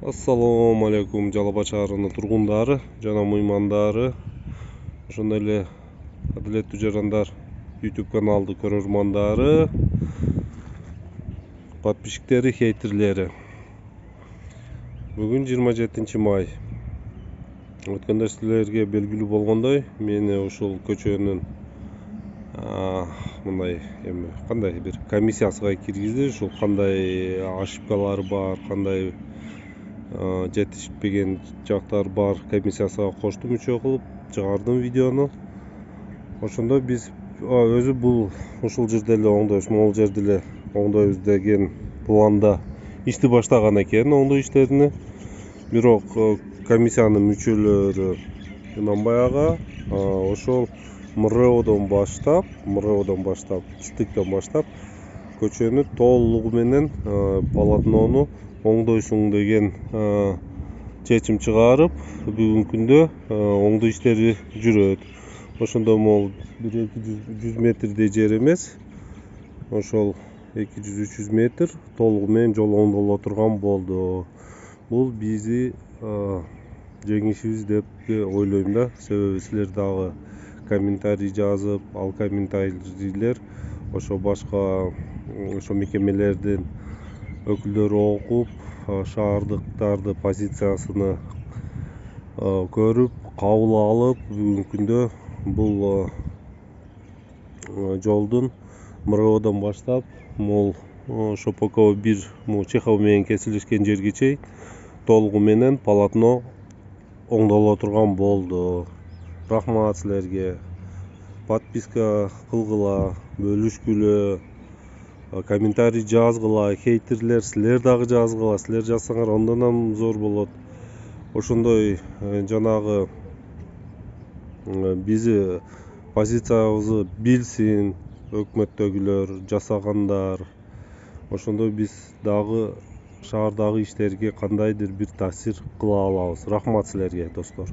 Assalamu alaikum Жалал Абад шаарынын тургундары жана мыймандары, ошондой эле адилеттүү жарандар YouTube каналды көрөрмандары, подписчиктери, хейтерлери. Бүгүн 27 май. Өткөндө силерге белгилүү болгондой, мени ушул көчөнүн мындай кандай бир комиссиясына киргизди. Ушул кандай ошибкалары бар, кандай жетишпеген жактар бар, комиссиясына коштум, мүчө кылып чыгардым видеону. Ошондо биз өзү бул ушул жерде эле оңдойбуз, могул жерде эле оңдойбуз деген планда ишти баштаган экен, оңдоо иштерини. Бирок комиссиянын мүчөлөрү инанбай ага ошол МРОдон баштап, чыттыктан баштап көчөнү толугу менен полотнону оңдойсуң деген чечим чыгарып, бүгүнкү күндө оңдоо иштери жүрөт. Ошондо могул 100 метрдей жер эмес, ошол 200-300 метр толугу менен жол оңдоло турган болду. Бул бизи жеңишибиз деп ойлойм да, себеби силер дагы комментарий жазып, ал комментарийлер ошо башка ошо мекемелердин өкүлдөрү окуп, шаардыктарды позициясыны көрүп, кабыл алып, бүгүнкү күндө бул жолдун МРОдон баштап, могул ШПК 1 Чехов менен кесилишкен жерге чейин толугу менен полотно оңдоло турган болду. Рахмат силерге. Подписка кылгыла, бөлүшкүлө, комментарий жазгыла, хейтерлер силер дагы жазгыла. Силер жазсаңар андан зор болот. Ошондой жанагы бизи позициябызды билсин өкмөттөгүлөр, жасагандар. Ошондой биз дагы шаардагы иштерге кандайдыр бир таасир кыла алабыз. Рахмат силерге, достор.